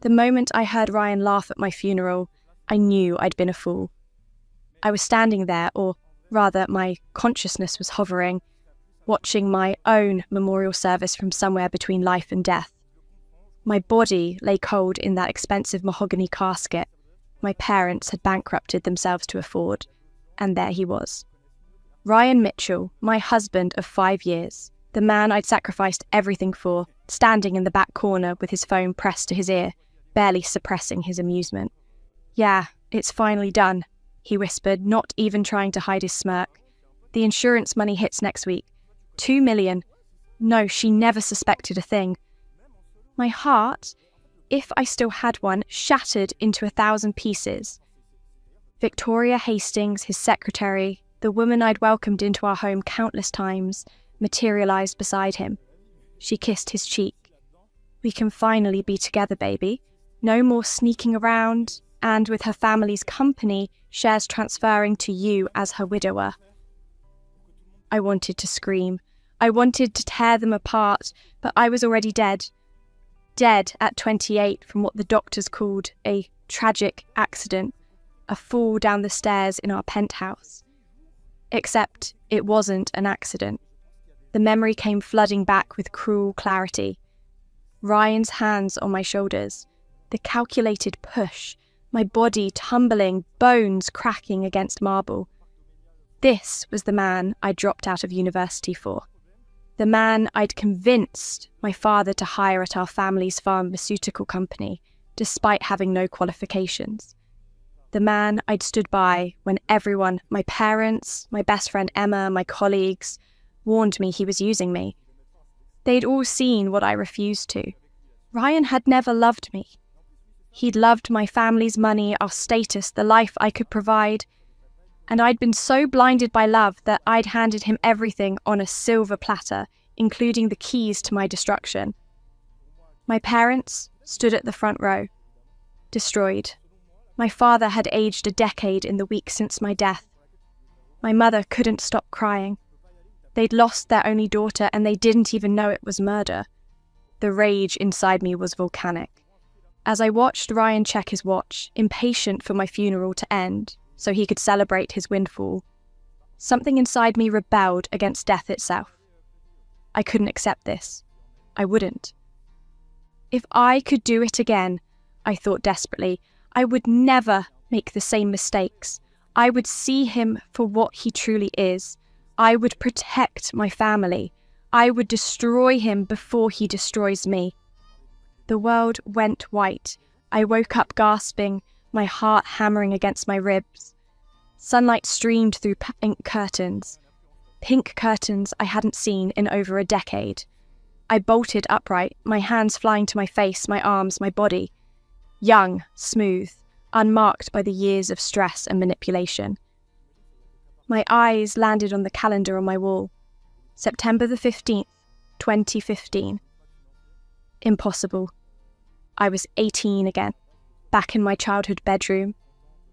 The moment I heard Ryan laugh at my funeral, I knew I'd been a fool. I was standing there, or rather my consciousness was hovering, watching my own memorial service from somewhere between life and death. My body lay cold in that expensive mahogany casket my parents had bankrupted themselves to afford, and there he was. Ryan Mitchell, my husband of 5 years, the man I'd sacrificed everything for, standing in the back corner with his phone pressed to his ear, barely suppressing his amusement. "Yeah, it's finally done," he whispered, not even trying to hide his smirk. "The insurance money hits next week. 2 million. No, she never suspected a thing." My heart, if I still had one, shattered into 1,000 pieces. Victoria Hastings, his secretary, the woman I'd welcomed into our home countless times, materialised beside him. She kissed his cheek. "We can finally be together, baby. No more sneaking around, and with her family's company, shares transferring to you as her widower." I wanted to scream. I wanted to tear them apart, but I was already dead. Dead at 28 from what the doctors called a tragic accident, a fall down the stairs in our penthouse. Except it wasn't an accident. The memory came flooding back with cruel clarity. Ryan's hands on my shoulders, the calculated push, my body tumbling, bones cracking against marble. This was the man I dropped out of university for. The man I'd convinced my father to hire at our family's pharmaceutical company, despite having no qualifications. The man I'd stood by when everyone, my parents, my best friend Emma, my colleagues, warned me he was using me. They'd all seen what I refused to. Ryan had never loved me. He'd loved my family's money, our status, the life I could provide, and I'd been so blinded by love that I'd handed him everything on a silver platter, including the keys to my destruction. My parents stood at the front row, destroyed. My father had aged a decade in the week since my death. My mother couldn't stop crying. They'd lost their only daughter and they didn't even know it was murder. The rage inside me was volcanic. As I watched Ryan check his watch, impatient for my funeral to end, so he could celebrate his windfall, something inside me rebelled against death itself. I couldn't accept this. I wouldn't. If I could do it again, I thought desperately, I would never make the same mistakes. I would see him for what he truly is. I would protect my family. I would destroy him before he destroys me. The world went white. I woke up gasping, my heart hammering against my ribs. Sunlight streamed through pink curtains I hadn't seen in over a decade. I bolted upright, my hands flying to my face, my arms, my body. Young, smooth, unmarked by the years of stress and manipulation. My eyes landed on the calendar on my wall. September the 15th, 2015. Impossible. I was 18 again. Back in my childhood bedroom,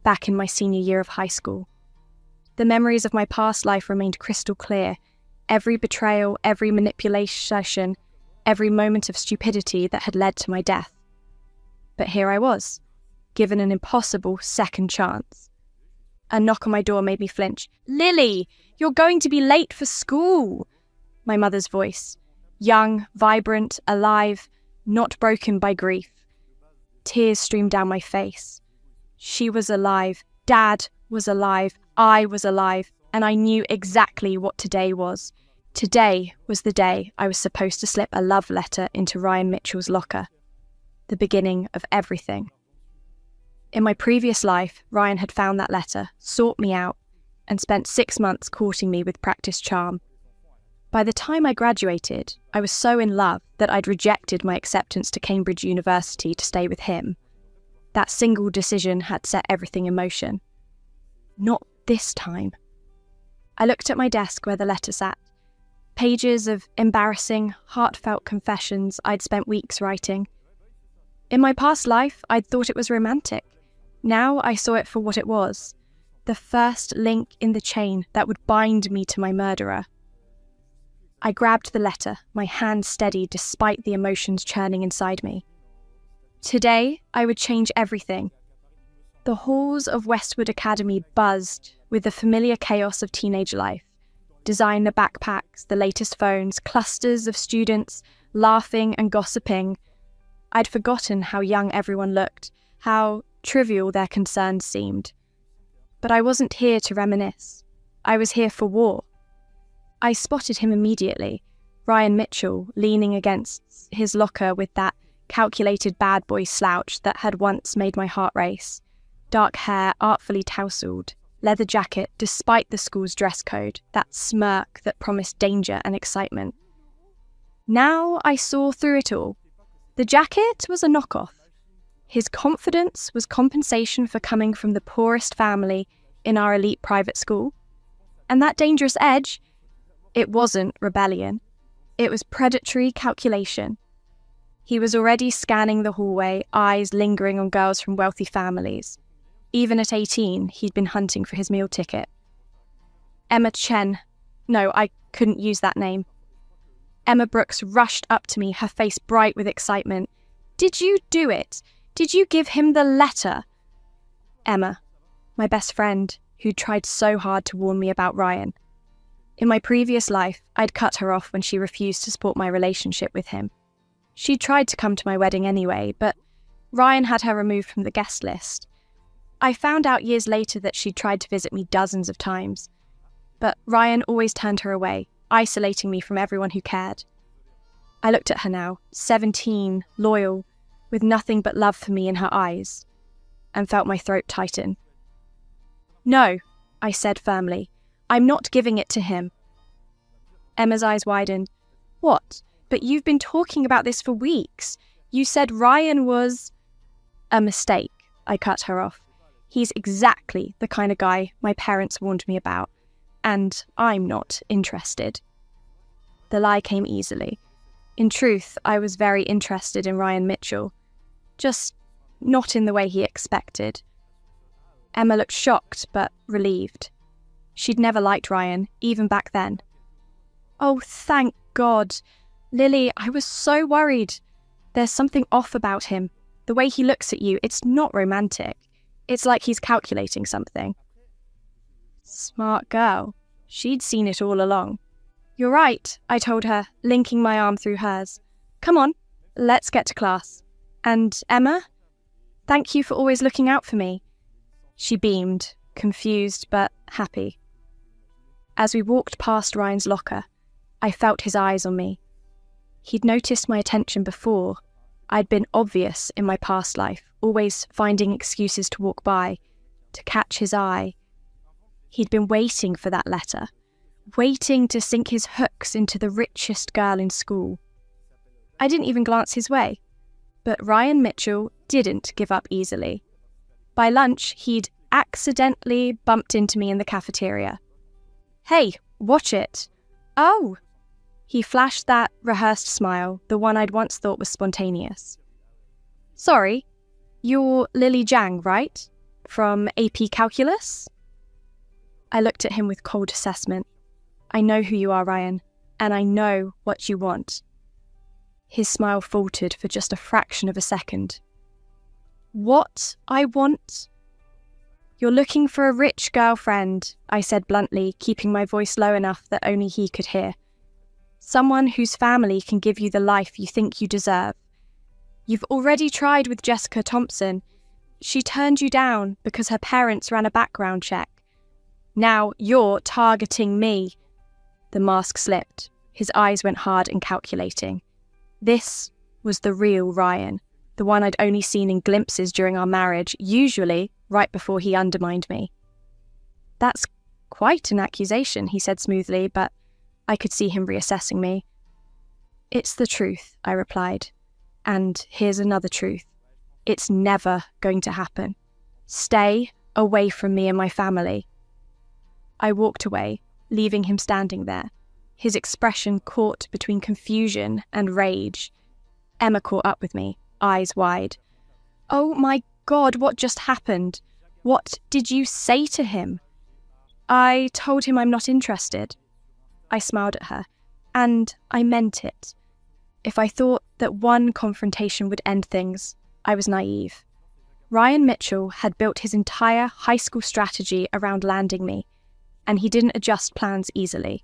back in my senior year of high school. The memories of my past life remained crystal clear. Every betrayal, every manipulation, every moment of stupidity that had led to my death. But here I was, given an impossible second chance. A knock on my door made me flinch. "Lily, you're going to be late for school!" My mother's voice. Young, vibrant, alive, not broken by grief. Tears streamed down my face. She was alive. Dad was alive. I was alive. And I knew exactly what today was. Today was the day I was supposed to slip a love letter into Ryan Mitchell's locker. The beginning of everything. In my previous life, Ryan had found that letter, sought me out, and spent 6 months courting me with practiced charm. By the time I graduated, I was so in love that I'd rejected my acceptance to Cambridge University to stay with him. That single decision had set everything in motion. Not this time. I looked at my desk where the letter sat. Pages of embarrassing, heartfelt confessions I'd spent weeks writing. In my past life, I'd thought it was romantic. Now I saw it for what it was. The first link in the chain that would bind me to my murderer. I grabbed the letter, my hand steady despite the emotions churning inside me. Today, I would change everything. The halls of Westwood Academy buzzed with the familiar chaos of teenage life. Designer backpacks, the latest phones, clusters of students laughing and gossiping. I'd forgotten how young everyone looked, how trivial their concerns seemed. But I wasn't here to reminisce. I was here for war. I spotted him immediately, Ryan Mitchell, leaning against his locker with that calculated bad boy slouch that had once made my heart race. Dark hair artfully tousled, leather jacket despite the school's dress code, that smirk that promised danger and excitement. Now I saw through it all. The jacket was a knockoff. His confidence was compensation for coming from the poorest family in our elite private school. And that dangerous edge, it wasn't rebellion. It was predatory calculation. He was already scanning the hallway, eyes lingering on girls from wealthy families. Even at 18, he'd been hunting for his meal ticket. Emma Chen. No, I couldn't use that name. Emma Brooks rushed up to me, her face bright with excitement. Did you do it? Did you give him the letter? Emma, my best friend, who'd tried so hard to warn me about Ryan. In my previous life, I'd cut her off when she refused to support my relationship with him. She'd tried to come to my wedding anyway, but Ryan had her removed from the guest list. I found out years later that she'd tried to visit me dozens of times, but Ryan always turned her away, isolating me from everyone who cared. I looked at her now, 17, loyal, with nothing but love for me in her eyes, and felt my throat tighten. No, I said firmly, I'm not giving it to him. Emma's eyes widened. What? But you've been talking about this for weeks. You said Ryan was... A mistake, I cut her off. He's exactly the kind of guy my parents warned me about, and I'm not interested. The lie came easily. In truth, I was very interested in Ryan Mitchell, just not in the way he expected. Emma looked shocked but relieved. She'd never liked Ryan, even back then. Oh, thank God. Lily, I was so worried. There's something off about him. The way he looks at you, it's not romantic. It's like he's calculating something. Smart girl. She'd seen it all along. You're right, I told her, linking my arm through hers. Come on, let's get to class. And Emma, thank you for always looking out for me. She beamed, confused but happy. As we walked past Ryan's locker, I felt his eyes on me. He'd noticed my attention before. I'd been obvious in my past life, always finding excuses to walk by, to catch his eye. He'd been waiting for that letter, waiting to sink his hooks into the richest girl in school. I didn't even glance his way, but Ryan Mitchell didn't give up easily. By lunch, he'd accidentally bumped into me in the cafeteria. Hey, watch it. Oh! He flashed that rehearsed smile, the one I'd once thought was spontaneous. Sorry, you're Lily Jiang, right? From AP Calculus? I looked at him with cold assessment. I know who you are, Ryan, and I know what you want. His smile faltered for just a fraction of a second. What I want? You're looking for a rich girlfriend, I said bluntly, keeping my voice low enough that only he could hear. Someone whose family can give you the life you think you deserve. You've already tried with Jessica Thompson. She turned you down because her parents ran a background check. Now you're targeting me. The mask slipped. His eyes went hard and calculating. This was the real Ryan, the one I'd only seen in glimpses during our marriage, usually right before he undermined me. That's quite an accusation, he said smoothly, but I could see him reassessing me. It's the truth, I replied. And here's another truth. It's never going to happen. Stay away from me and my family. I walked away, leaving him standing there, his expression caught between confusion and rage. Emma caught up with me, eyes wide. Oh my God, what just happened? What did you say to him? I told him I'm not interested. I smiled at her, and I meant it. If I thought that one confrontation would end things, I was naive. Ryan Mitchell had built his entire high school strategy around landing me, and he didn't adjust plans easily.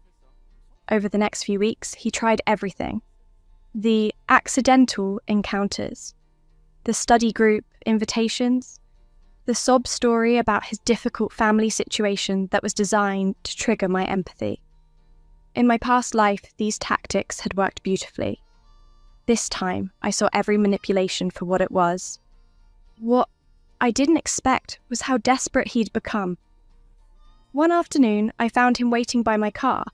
Over the next few weeks, he tried everything. The accidental encounters, the study group invitations, the sob story about his difficult family situation that was designed to trigger my empathy. In my past life, these tactics had worked beautifully. This time, I saw every manipulation for what it was. What I didn't expect was how desperate he'd become. One afternoon, I found him waiting by my car,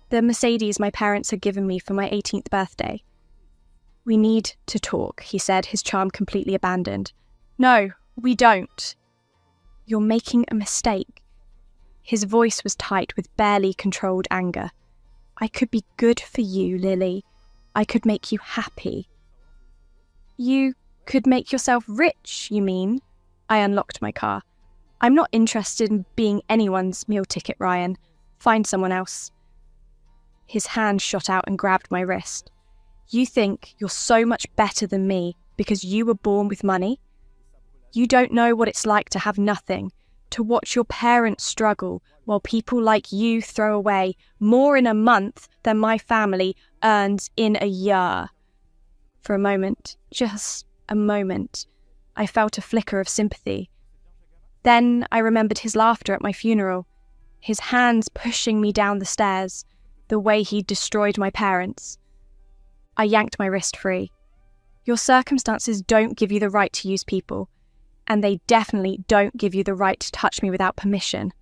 the Mercedes my parents had given me for my 18th birthday. "We need to talk," he said, his charm completely abandoned. "No, we don't." "You're making a mistake." His voice was tight with barely controlled anger. "I could be good for you, Lily. I could make you happy." "You could make yourself rich, you mean?" I unlocked my car. "I'm not interested in being anyone's meal ticket, Ryan. Find someone else." His hand shot out and grabbed my wrist. "You think you're so much better than me because you were born with money? You don't know what it's like to have nothing, to watch your parents struggle while people like you throw away more in a month than my family earns in a year." For a moment, just a moment, I felt a flicker of sympathy. Then I remembered his laughter at my funeral, his hands pushing me down the stairs, the way he'd destroyed my parents. I yanked my wrist free. "Your circumstances don't give you the right to use people, and they definitely don't give you the right to touch me without permission."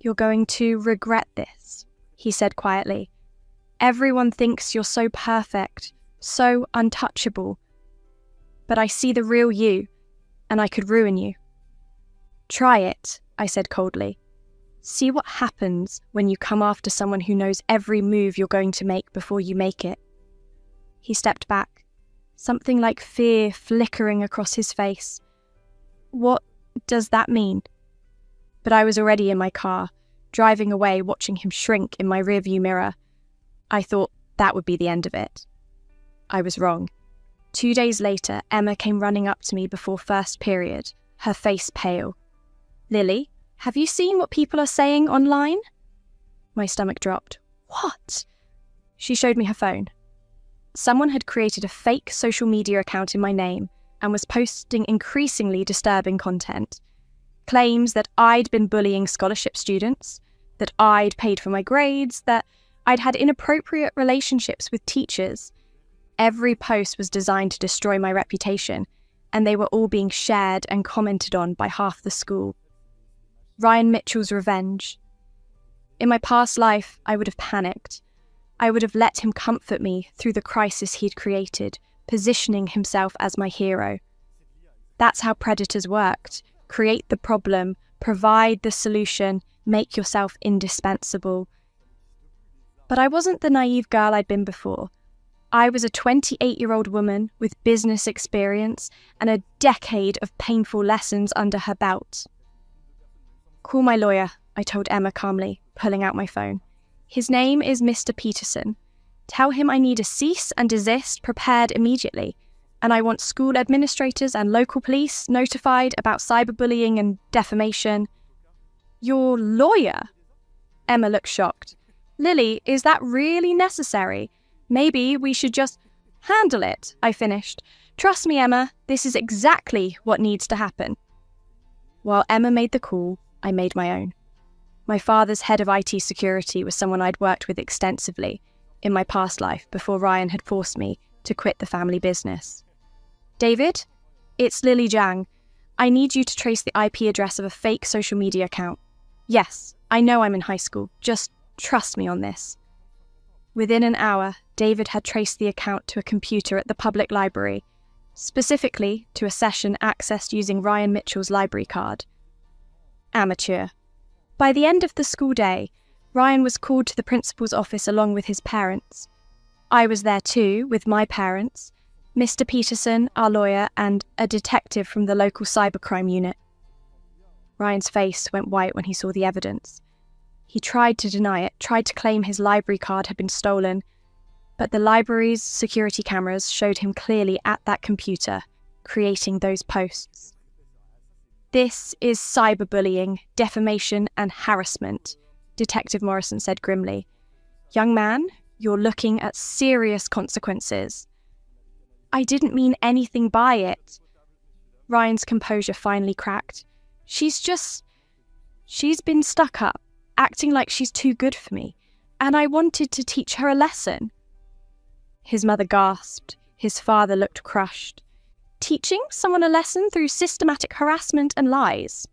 "You're going to regret this," he said quietly. "Everyone thinks you're so perfect, so untouchable. But I see the real you, and I could ruin you." "Try it," I said coldly. "See what happens when you come after someone who knows every move you're going to make before you make it." He stepped back, something like fear flickering across his face. "What does that mean?" But I was already in my car, driving away, watching him shrink in my rearview mirror. I thought that would be the end of it. I was wrong. 2 days later, Emma came running up to me before first period, her face pale. "Lily, have you seen what people are saying online?" My stomach dropped. "What?" She showed me her phone. Someone had created a fake social media account in my name and was posting increasingly disturbing content. Claims that I'd been bullying scholarship students, that I'd paid for my grades, that I'd had inappropriate relationships with teachers. Every post was designed to destroy my reputation, and they were all being shared and commented on by half the school. Ryan Mitchell's revenge. In my past life, I would have panicked. I would have let him comfort me through the crisis he'd created, positioning himself as my hero. That's how predators worked. Create the problem, provide the solution, make yourself indispensable. But I wasn't the naive girl I'd been before. I was a 28-year-old woman with business experience and a decade of painful lessons under her belt. "Call my lawyer," I told Emma calmly, pulling out my phone. "His name is Mr. Peterson. Tell him I need a cease and desist prepared immediately, and I want school administrators and local police notified about cyberbullying and defamation." "Your lawyer?" Emma looked shocked. "Lily, is that really necessary? Maybe we should just handle it," I finished. "Trust me, Emma, this is exactly what needs to happen." While Emma made the call, I made my own. My father's head of IT security was someone I'd worked with extensively in my past life before Ryan had forced me to quit the family business. "David, it's Lily Jiang. I need you to trace the IP address of a fake social media account. Yes, I know I'm in high school. Just trust me on this." Within an hour, David had traced the account to a computer at the public library, specifically to a session accessed using Ryan Mitchell's library card. Amateur. By the end of the school day, Ryan was called to the principal's office along with his parents. I was there too, with my parents, Mr. Peterson, our lawyer, and a detective from the local cybercrime unit. Ryan's face went white when he saw the evidence. He tried to deny it, tried to claim his library card had been stolen. but the library's security cameras showed him clearly at that computer, creating those posts. "This is cyberbullying, defamation, and harassment," Detective Morrison said grimly. "Young man, you're looking at serious consequences." "I didn't mean anything by it." Ryan's composure finally cracked. She's been stuck up, acting like she's too good for me, and I wanted to teach her a lesson." His mother gasped. His father looked crushed. "Teaching someone a lesson through systematic harassment and lies?"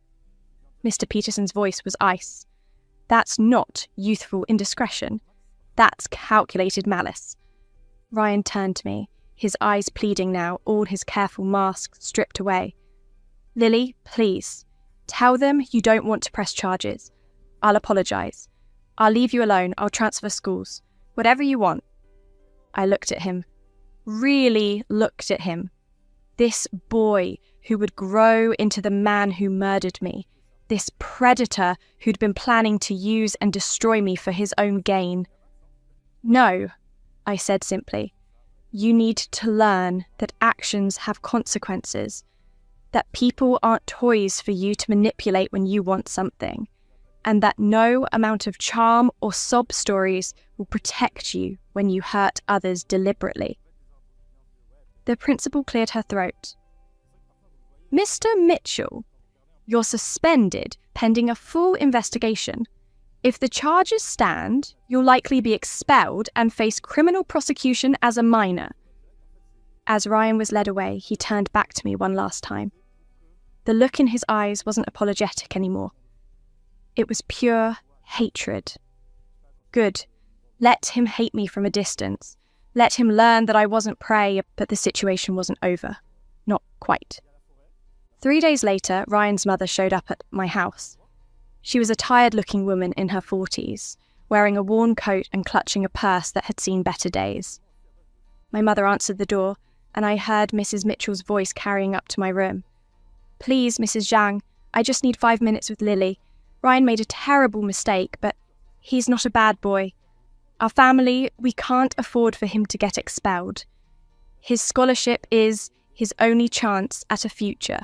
Mr. Peterson's voice was ice. "That's not youthful indiscretion. That's calculated malice." Ryan turned to me, his eyes pleading now, all his careful mask stripped away. "Lily, please, tell them you don't want to press charges. I'll apologise. I'll leave you alone. I'll transfer schools. Whatever you want." I looked at him. Really looked at him. This boy who would grow into the man who murdered me. This predator who'd been planning to use and destroy me for his own gain. "No," I said simply. "You need to learn that actions have consequences, that people aren't toys for you to manipulate when you want something, and that no amount of charm or sob stories will protect you when you hurt others deliberately." The principal cleared her throat. "Mr. Mitchell, you're suspended pending a full investigation. If the charges stand, you'll likely be expelled and face criminal prosecution as a minor." As Ryan was led away, he turned back to me one last time. The look in his eyes wasn't apologetic anymore. It was pure hatred. Good. Let him hate me from a distance. Let him learn that I wasn't prey, but the situation wasn't over. Not quite. 3 days later, Ryan's mother showed up at my house. She was a tired-looking woman in her 40s, wearing a worn coat and clutching a purse that had seen better days. My mother answered the door, and I heard Mrs. Mitchell's voice carrying up to my room. "Please, Mrs. Zhang, I just need 5 minutes with Lily. Ryan made a terrible mistake, but he's not a bad boy. Our family, we can't afford for him to get expelled. His scholarship is his only chance at a future."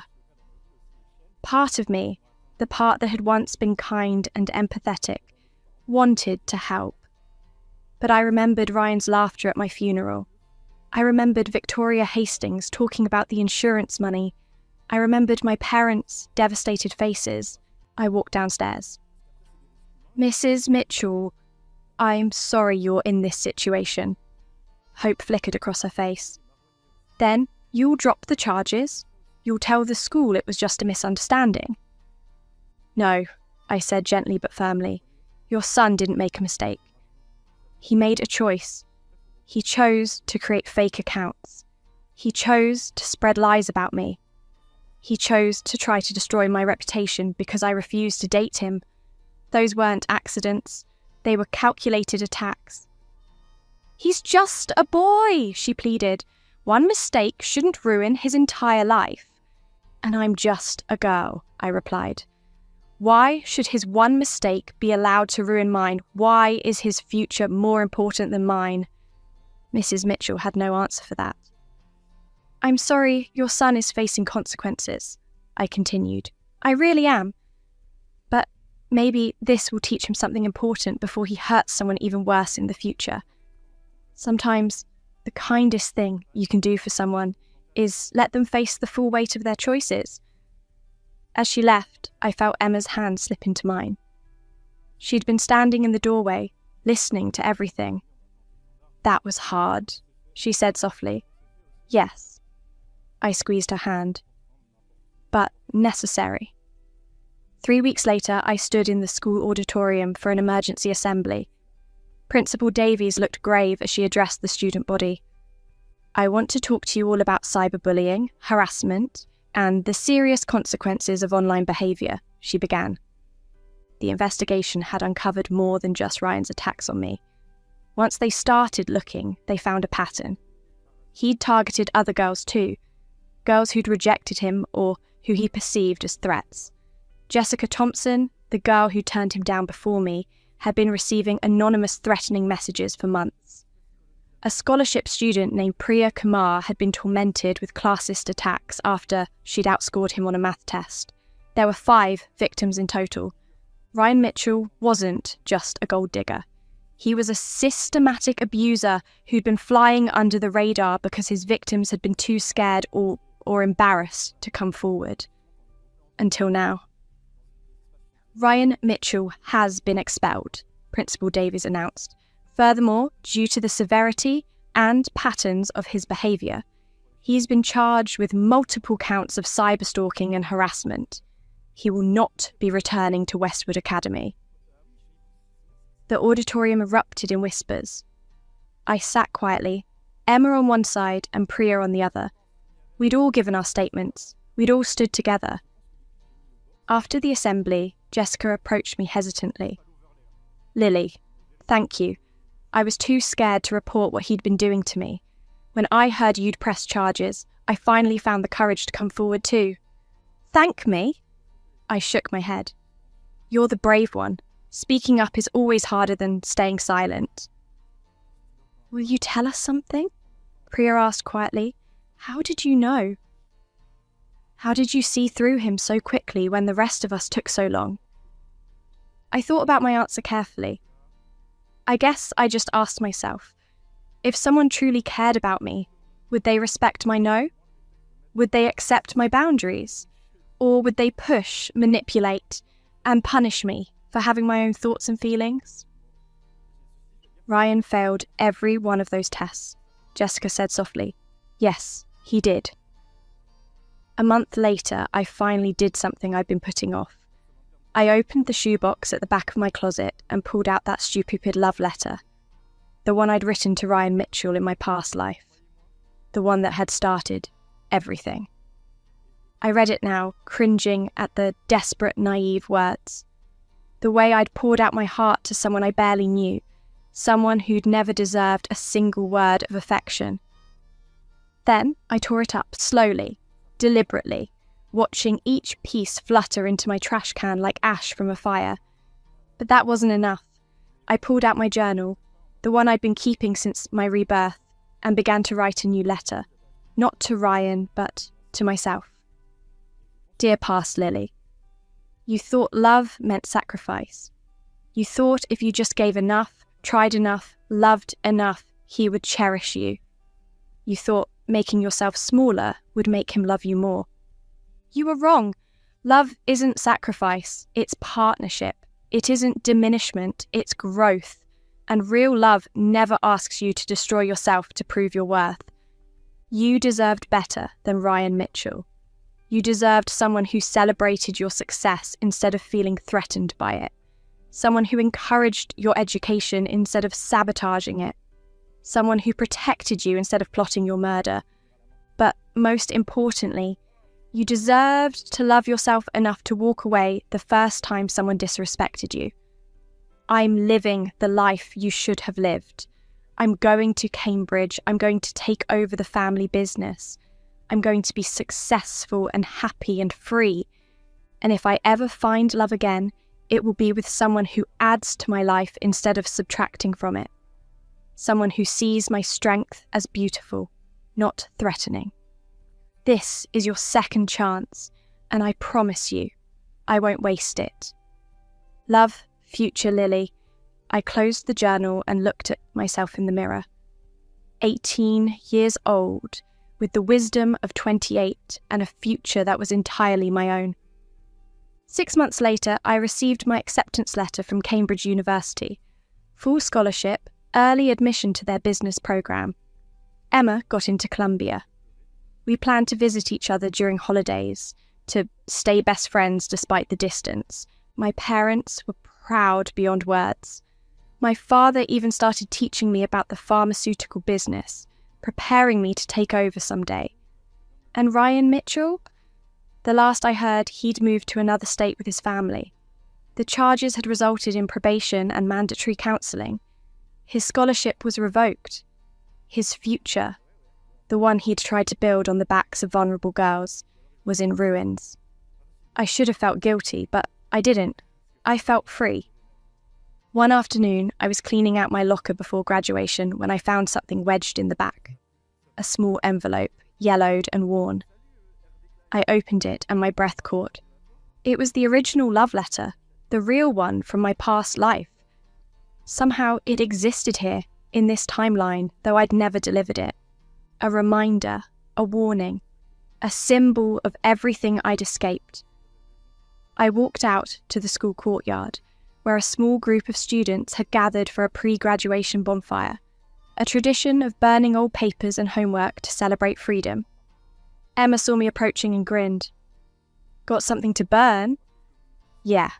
Part of me, the part that had once been kind and empathetic, wanted to help. But I remembered Ryan's laughter at my funeral. I remembered Victoria Hastings talking about the insurance money. I remembered my parents' devastated faces. I walked downstairs. "Mrs. Mitchell, I'm sorry you're in this situation." Hope flickered across her face. "Then you'll drop the charges? You'll tell the school it was just a misunderstanding?" "No," I said gently but firmly. "Your son didn't make a mistake. He made a choice. He chose to create fake accounts. He chose to spread lies about me. He chose to try to destroy my reputation because I refused to date him. Those weren't accidents. They were calculated attacks." "He's just a boy," she pleaded. "One mistake shouldn't ruin his entire life." "And I'm just a girl," I replied. "Why should his one mistake be allowed to ruin mine? Why is his future more important than mine?" Mrs. Mitchell had no answer for that. "I'm sorry your son is facing consequences," I continued. "I really am. But maybe this will teach him something important before he hurts someone even worse in the future. Sometimes the kindest thing you can do for someone is let them face the full weight of their choices." As she left, I felt Emma's hand slip into mine. She'd been standing in the doorway, listening to everything. "That was hard," she said softly. "Yes." I squeezed her hand. "But necessary." 3 weeks later, I stood in the school auditorium for an emergency assembly. Principal Davies looked grave as she addressed the student body. "I want to talk to you all about cyberbullying, harassment, and the serious consequences of online behaviour," she began. The investigation had uncovered more than just Ryan's attacks on me. Once they started looking, they found a pattern. He'd targeted other girls too, girls who'd rejected him or who he perceived as threats. Jessica Thompson, the girl who turned him down before me, had been receiving anonymous threatening messages for months. A scholarship student named Priya Kumar had been tormented with classist attacks after she'd outscored him on a math test. There were 5 victims in total. Ryan Mitchell wasn't just a gold digger. He was a systematic abuser who'd been flying under the radar because his victims had been too scared or embarrassed to come forward. Until now. Ryan Mitchell has been expelled, Principal Davies announced. Furthermore, due to the severity and patterns of his behaviour, he's been charged with multiple counts of cyberstalking and harassment. He will not be returning to Westwood Academy. The auditorium erupted in whispers. I sat quietly, Emma on one side and Priya on the other. We'd all given our statements. We'd all stood together. After the assembly, Jessica approached me hesitantly. "Lily, thank you. I was too scared to report what he'd been doing to me. When I heard you'd pressed charges, I finally found the courage to come forward too." "Thank me?" I shook my head. "You're the brave one. Speaking up is always harder than staying silent." "Will you tell us something?" Priya asked quietly. "How did you know? How did you see through him so quickly when the rest of us took so long?" I thought about my answer carefully. I guess I just asked myself, if someone truly cared about me, would they respect my no? Would they accept my boundaries? Or would they push, manipulate, and punish me for having my own thoughts and feelings? Ryan failed every one of those tests, Jessica said softly. Yes, he did. A month later, I finally did something I'd been putting off. I opened the shoebox at the back of my closet and pulled out that stupid love letter. The one I'd written to Ryan Mitchell in my past life. The one that had started everything. I read it now, cringing at the desperate, naive words. The way I'd poured out my heart to someone I barely knew, someone who'd never deserved a single word of affection. Then I tore it up slowly, deliberately, watching each piece flutter into my trash can like ash from a fire. But that wasn't enough. I pulled out my journal, the one I'd been keeping since my rebirth, and began to write a new letter. Not to Ryan, but to myself. Dear past Lily, you thought love meant sacrifice. You thought if you just gave enough, tried enough, loved enough, he would cherish you. You thought making yourself smaller would make him love you more. You were wrong. Love isn't sacrifice, it's partnership. It isn't diminishment, it's growth. And real love never asks you to destroy yourself to prove your worth. You deserved better than Ryan Mitchell. You deserved someone who celebrated your success instead of feeling threatened by it. Someone who encouraged your education instead of sabotaging it. Someone who protected you instead of plotting your murder. But most importantly, you deserved to love yourself enough to walk away the first time someone disrespected you. I'm living the life you should have lived. I'm going to Cambridge. I'm going to take over the family business. I'm going to be successful and happy and free. And if I ever find love again, it will be with someone who adds to my life instead of subtracting from it. Someone who sees my strength as beautiful, not threatening. This is your second chance, and I promise you, I won't waste it. Love, future Lily. I closed the journal and looked at myself in the mirror. 18 years old, with the wisdom of 28 and a future that was entirely my own. 6 months later, I received my acceptance letter from Cambridge University. Full scholarship, early admission to their business programme. Emma got into Columbia. We planned to visit each other during holidays, to stay best friends despite the distance. My parents were proud beyond words. My father even started teaching me about the pharmaceutical business, preparing me to take over someday. And Ryan Mitchell? The last I heard, he'd moved to another state with his family. The charges had resulted in probation and mandatory counselling. His scholarship was revoked. His future, the one he'd tried to build on the backs of vulnerable girls, was in ruins. I should have felt guilty, but I didn't. I felt free. One afternoon, I was cleaning out my locker before graduation when I found something wedged in the back. A small envelope, yellowed and worn. I opened it and my breath caught. It was the original love letter, the real one from my past life. Somehow it existed here, in this timeline, though I'd never delivered it. A reminder, a warning, a symbol of everything I'd escaped. I walked out to the school courtyard, where a small group of students had gathered for a pre-graduation bonfire, a tradition of burning old papers and homework to celebrate freedom. Emma saw me approaching and grinned. "Got something to burn?" "Yeah."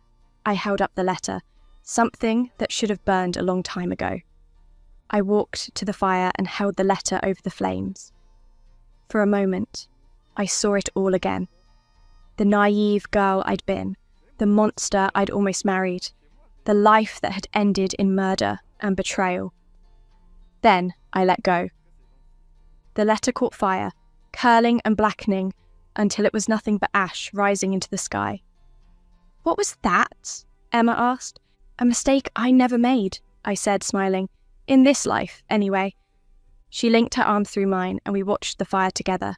I held up the letter, something that should have burned a long time ago. I walked to the fire and held the letter over the flames. For a moment, I saw it all again. The naive girl I'd been, the monster I'd almost married, the life that had ended in murder and betrayal. Then I let go. The letter caught fire, curling and blackening until it was nothing but ash rising into the sky. "What was that?" Emma asked. "A mistake I never made," I said, smiling. "In this life, anyway." She linked her arm through mine and we watched the fire together,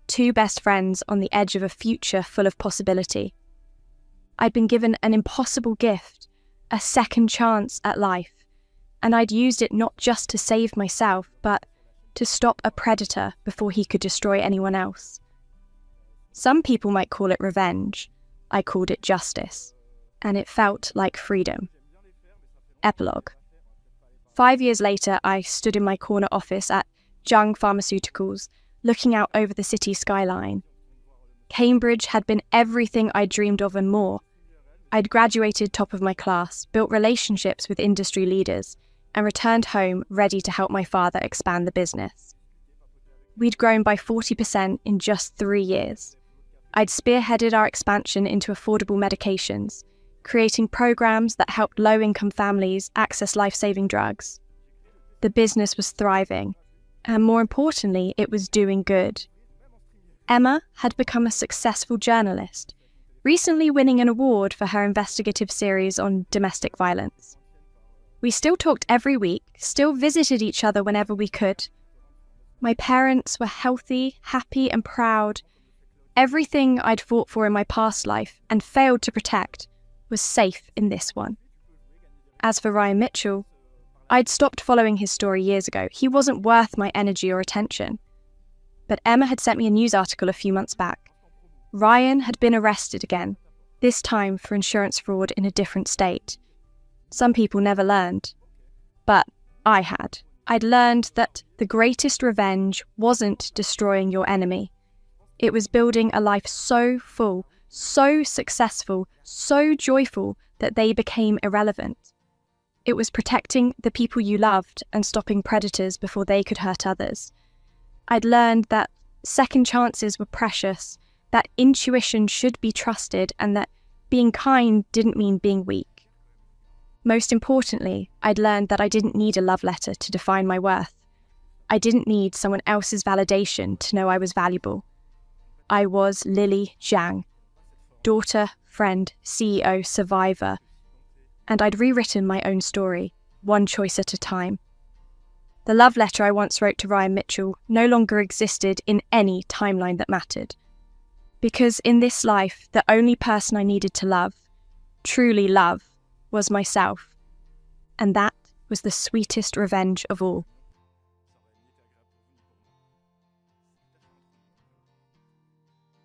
two best friends on the edge of a future full of possibility. I'd been given an impossible gift, a second chance at life, and I'd used it not just to save myself, but to stop a predator before he could destroy anyone else. Some people might call it revenge. I called it justice, and it felt like freedom. Epilogue. 5 years later, I stood in my corner office at Jung Pharmaceuticals, looking out over the city skyline. Cambridge had been everything I dreamed of and more. I'd graduated top of my class, built relationships with industry leaders, and returned home ready to help my father expand the business. We'd grown by 40% in just 3 years. I'd spearheaded our expansion into affordable medications, creating programs that helped low-income families access life-saving drugs. The business was thriving, and more importantly, it was doing good. Emma had become a successful journalist, recently winning an award for her investigative series on domestic violence. We still talked every week, still visited each other whenever we could. My parents were healthy, happy, and proud. Everything I'd fought for in my past life and failed to protect was safe in this one. As for Ryan Mitchell, I'd stopped following his story years ago. He wasn't worth my energy or attention. But Emma had sent me a news article a few months back. Ryan had been arrested again, this time for insurance fraud in a different state. Some people never learned, but I had. I'd learned that the greatest revenge wasn't destroying your enemy. It was building a life so full, so successful, so joyful that they became irrelevant. It was protecting the people you loved and stopping predators before they could hurt others. I'd learned that second chances were precious, that intuition should be trusted, and that being kind didn't mean being weak. Most importantly, I'd learned that I didn't need a love letter to define my worth. I didn't need someone else's validation to know I was valuable. I was Lily Zhang, daughter, friend, CEO, survivor, and I'd rewritten my own story, one choice at a time. The love letter I once wrote to Ryan Mitchell no longer existed in any timeline that mattered. Because in this life, the only person I needed to love, truly love, was myself. And that was the sweetest revenge of all.